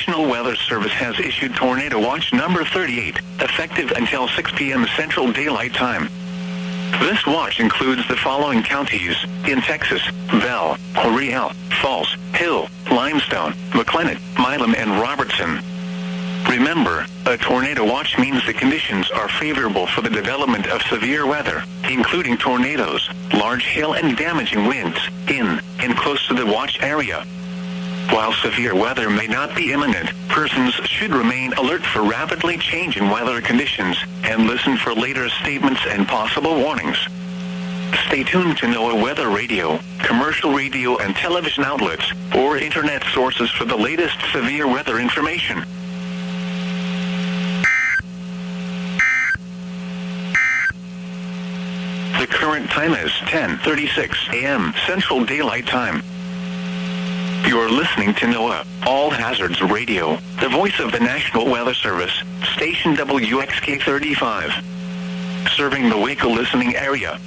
National Weather Service has issued Tornado Watch number 38, effective until 6 p.m. Central Daylight Time. This watch includes the following counties in Texas: Bell, Riel, Falls, Hill, Limestone, McLennan, Milam, and Robertson. Remember, a tornado watch means the conditions are favorable for the development of severe weather, including tornadoes, large hail, and damaging winds, in and close to the watch area. While severe weather may not be imminent, persons should remain alert for rapidly changing weather conditions and listen for later statements and possible warnings. Stay tuned to NOAA Weather Radio, commercial radio and television outlets, or internet sources for the latest severe weather information. The current time is 10:36 a.m. Central Daylight Time. You're listening to NOAA All Hazards Radio, the voice of the National Weather Service, station WXK 35. Serving the Waco listening area.